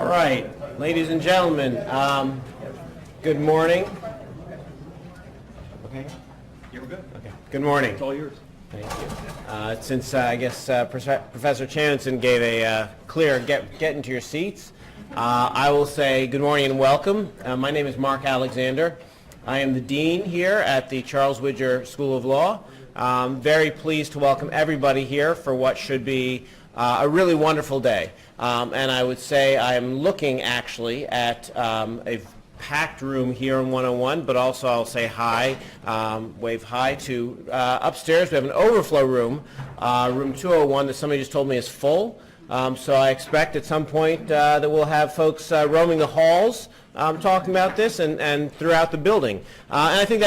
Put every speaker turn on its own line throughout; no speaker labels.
right, ladies and gentlemen, good morning. Okay.
You're good.
Okay. Good morning.
It's all yours.
Thank you. Since I guess Professor Chanenson gave a clear get into your seats, I will say good morning and welcome. My name is Mark Alexander. I am the dean here at the Charles Widger School of Law. Very pleased to welcome everybody here for what should be a really wonderful day. And I would say I am looking actually at a packed room here in 101, but also I'll say hi, wave hi to upstairs. We have an overflow room, room 201, that somebody just told me is full. So I expect at some point that we'll have folks roaming the halls talking about this and throughout the building. And I think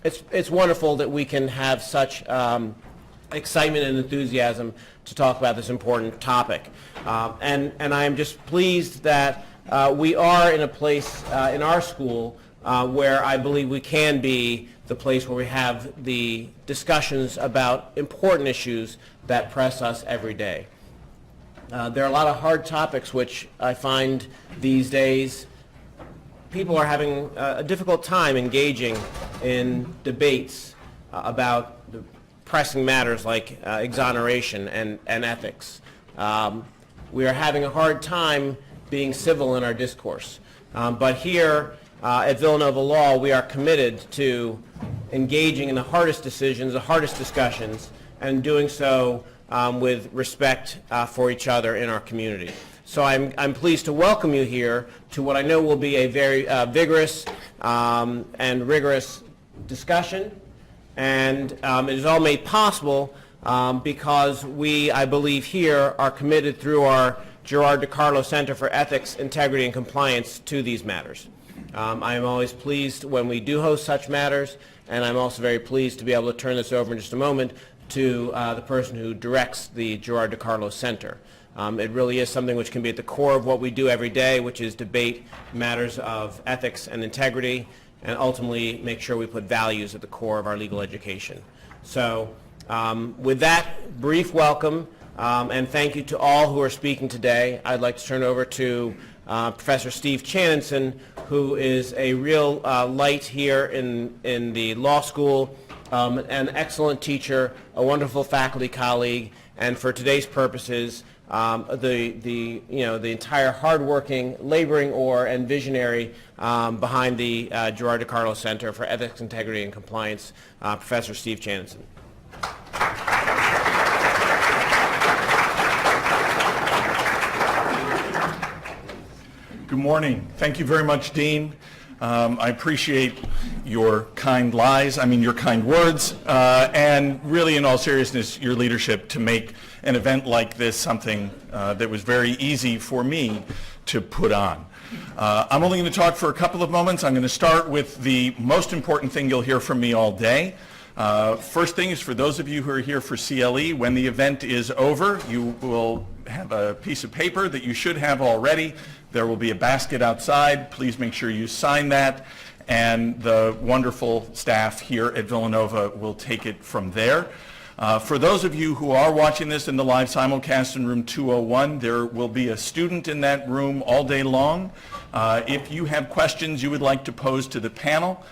it's wonderful that we can have such excitement and enthusiasm to talk about this important topic. And I am just pleased that we are in a place in our school where I believe we can be the place where we have the discussions about important issues that press us every day. There are a lot of hard topics which I find these days people are having a difficult time engaging in debates about the pressing matters like exoneration and ethics. We are having a hard time being civil in our discourse. But here at Villanova Law, we are committed to engaging in the hardest decisions, the hardest discussions, and doing so with respect for each other in our community. So I'm pleased to welcome you here to what I know will be a very vigorous and rigorous discussion. And it is all made possible because we, I believe here, are committed through our Girard-diCarlo Center for Ethics, Integrity, and Compliance to these matters. I am always pleased when we do host such matters, and I'm also very pleased to be able to turn this over in just a moment to the person who directs the Girard-diCarlo Center. It really is something which can be at the core of what we do every day, which is debate matters of ethics and integrity, and ultimately make sure we put values at the core of our legal education. So with that brief welcome, and thank you to all who are speaking today, I'd like to turn over to Professor Steve Chanenson, who is a real light here in the law school, an excellent teacher, a wonderful faculty colleague, and for today's purposes, the entire hardworking, laboring oar and visionary behind the Girard-diCarlo Center for Ethics, Integrity, and Compliance, Professor Steve Chanenson.
Good morning. Thank you very much, Dean. I appreciate your kind words, and really, in all seriousness, your leadership to make an event like this something that was very easy for me to put on. I'm only going to talk for a couple of moments. I'm going to start with the most important thing you'll hear from me all day. First thing is, for those of you who are here for CLE, when the event is over, you will have a piece of paper that you should have already. There will be a basket outside. Please make sure you sign that, and the wonderful staff here at Villanova will take it from there. For those of you who are watching this in the live simulcast in room 201, there will be a student in that room all day long. If you have questions you would like to pose to the panel,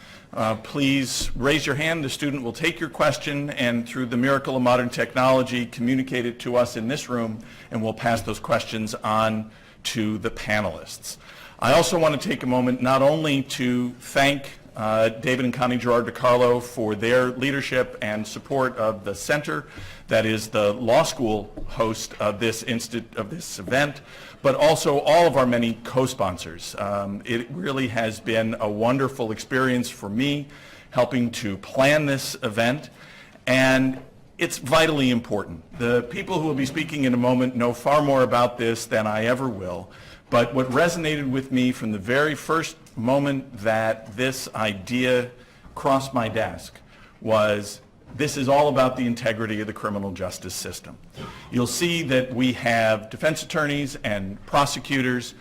please raise your hand. The student will take your question and, through the miracle of modern technology, communicate it to us in this room, and we'll pass those questions on to the panelists. I also want to take a moment not only to thank David and Kania Girard-diCarlo for their leadership and support of the center that is the law school host of this event, but also all of our many co-sponsors. It really has been a wonderful experience for me helping to plan this event, and it's vitally important. The people who will be speaking in a moment know far more about this than I ever will, but what resonated with me from the very first moment that this idea crossed my desk was, this is all about the integrity of the criminal justice system. You'll see that we have defense attorneys and prosecutors,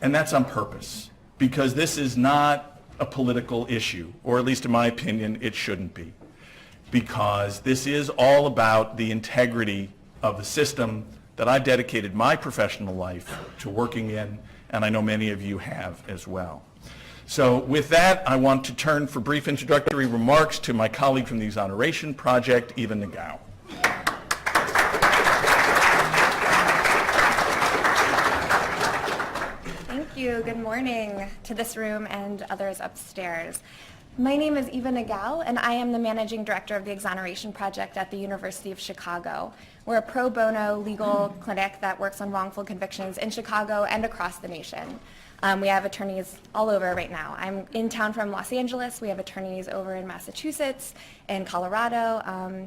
and that's on purpose, because this is not a political issue, or at least in my opinion, it shouldn't be, because this is all about the integrity of the system that I've dedicated my professional life to working in, and I know many of you have as well. So with that, I want to turn for brief introductory remarks to my colleague from the Exoneration Project, Eva Nagao.
Thank you. Good morning to this room and others upstairs. My name is Eva Nagao, and I am the Managing Director of the Exoneration Project at the University of Chicago. We're a pro bono legal clinic that works on wrongful convictions in Chicago and across the nation. We have attorneys all over right now. I'm in town from Los Angeles. We have attorneys over in Massachusetts, in Colorado,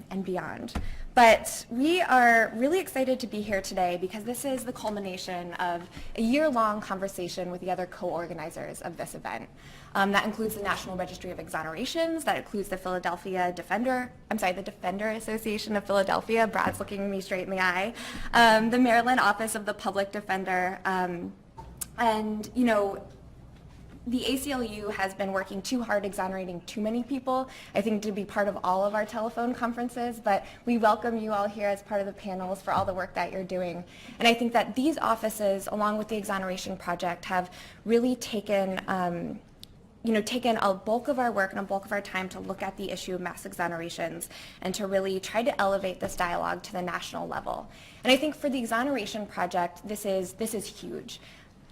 and beyond. But we are really excited to be here today because this is the culmination of a year-long conversation with the other co-organizers of this event. That includes the National Registry of Exonerations, that includes the the Defender Association of Philadelphia, Brad's looking me straight in the eye, the Maryland Office of the Public Defender, and, you know, the ACLU has been working too hard exonerating too many people, I think, to be part of all of our telephone conferences, but we welcome you all here as part of the panels for all the work that you're doing. And I think that these offices, along with the Exoneration Project, have really taken a bulk of our work and a bulk of our time to look at the issue of mass exonerations and to really try to elevate this dialogue to the national level. And I think for the Exoneration Project, this is huge.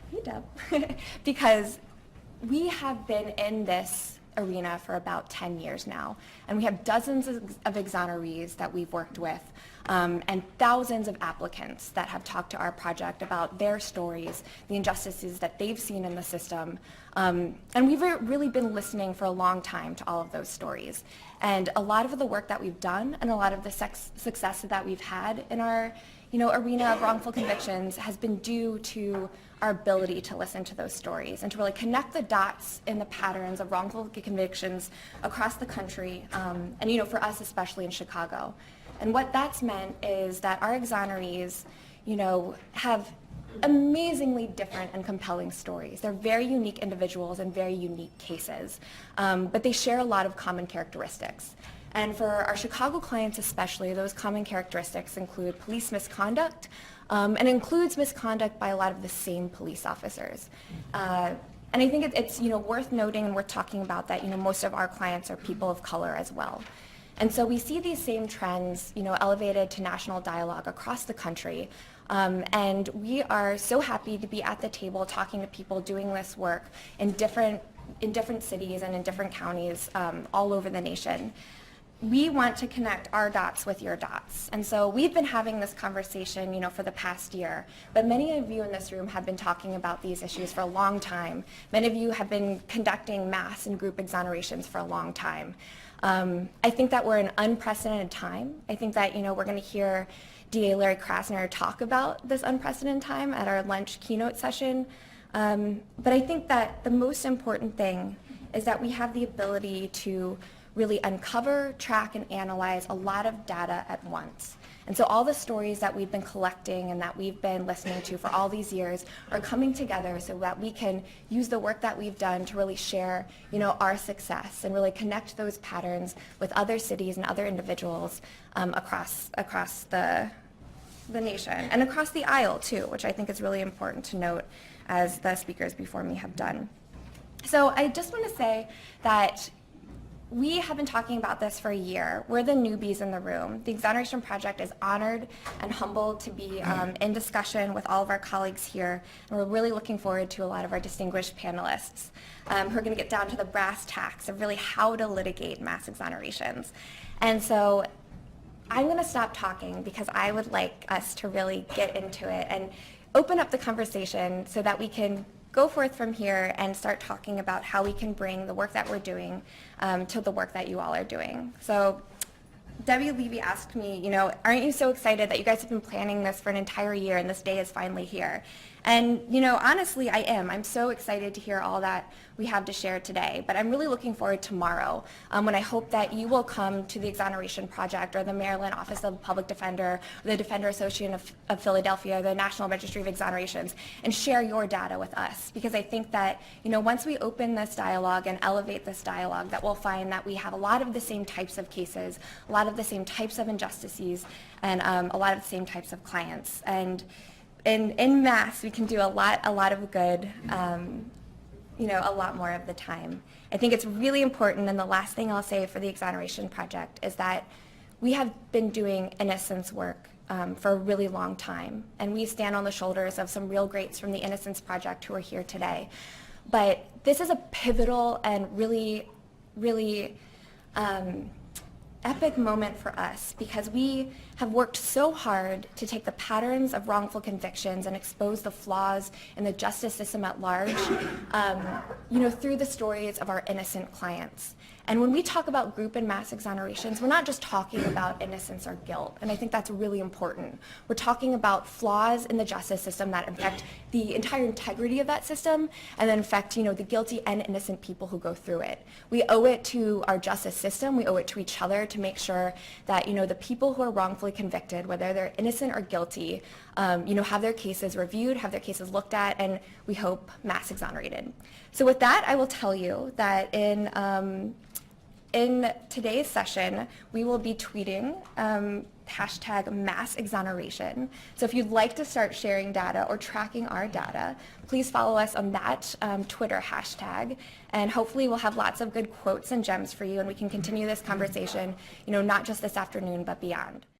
Hey, Deb. Because we have been in this arena for about 10 years now, and we have dozens of exonerees that we've worked with, and thousands of applicants that have talked to our project about their stories, the injustices that they've seen in the system, and we've really been listening for a long time to all of those stories. And a lot of the work that we've done and a lot of the success that we've had in our arena of wrongful convictions has been due to our ability to listen to those stories and to really connect the dots in the patterns of wrongful convictions across the country, and for us, especially in Chicago. And what that's meant is that our exonerees, have amazingly different and compelling stories. They're very unique individuals and very unique cases, but they share a lot of common characteristics. And for our Chicago clients especially, those common characteristics include police misconduct, and includes misconduct by a lot of the same police officers. And I think it's worth noting and worth talking about that most of our clients are people of color as well. And so we see these same trends elevated to national dialogue across the country. And we are so happy to be at the table talking to people doing this work in different cities and in different counties all over the nation. We want to connect our dots with your dots. And so we've been having this conversation, for the past year, but many of you in this room have been talking about these issues for a long time. Many of you have been conducting mass and group exonerations for a long time. I think that we're in unprecedented time. I think that, we're going to hear DA Larry Krasner talk about this unprecedented time at our lunch keynote session. But I think that the most important thing is that we have the ability to really uncover, track, and analyze a lot of data at once. And so all the stories that we've been collecting and that we've been listening to for all these years are coming together so that we can use the work that we've done to really share, our success and really connect those patterns with other cities and other individuals across the nation and across the aisle too, which I think is really important to note, as the speakers before me have done. So I just want to say that we have been talking about this for a year. We're the newbies in the room. The Exoneration Project is honored and humbled to be in discussion with all of our colleagues here, and we're really looking forward to a lot of our distinguished panelists who are going to get down to the brass tacks of really how to litigate mass exonerations. And so I'm going to stop talking because I would like us to really get into it and open up the conversation so that we can go forth from here and start talking about how we can bring the work that we're doing to the work that you all are doing. So Debbie Levy asked me, aren't you so excited that you guys have been planning this for an entire year and this day is finally here? And, you know, honestly, I am. I'm so excited to hear all that we have to share today, but I'm really looking forward to tomorrow when I hope that you will come to the Exoneration Project or the Maryland Office of the Public Defender, or the Defender Association of Philadelphia, the National Registry of Exonerations, and share your data with us. Because I think that, you know, once we open this dialogue and elevate this dialogue, that we'll find that we have a lot of the same types of cases, a lot of the same types of injustices, and a lot of the same types of clients. And in mass, we can do a lot of good, you know, a lot more of the time. I think it's really important, and the last thing I'll say for the Exoneration Project is that we have been doing innocence work for a really long time, and we stand on the shoulders of some real greats from the Innocence Project who are here today. But this is a pivotal and really epic moment for us, because we have worked so hard to take the patterns of wrongful convictions and expose the flaws in the justice system at large, you know, through the stories of our innocent clients. And when we talk about group and mass exonerations, we're not just talking about innocence or guilt, and I think that's really important. We're talking about flaws in the justice system that affect the entire integrity of that system, and then affect, you know, the guilty and innocent people who go through it. We owe it to our justice system, we owe it to each other to make sure that, you know, the people who are wrongfully convicted, whether they're innocent or guilty, you know, have their cases reviewed, have their cases looked at, and we hope mass exonerated. So with that, I will tell you that in today's session, we will be tweeting hashtag mass exoneration. So if you'd like to start sharing data or tracking our data, please follow us on that Twitter hashtag, and hopefully we'll have lots of good quotes and gems for you, and we can continue this conversation, you know, not just this afternoon, but beyond.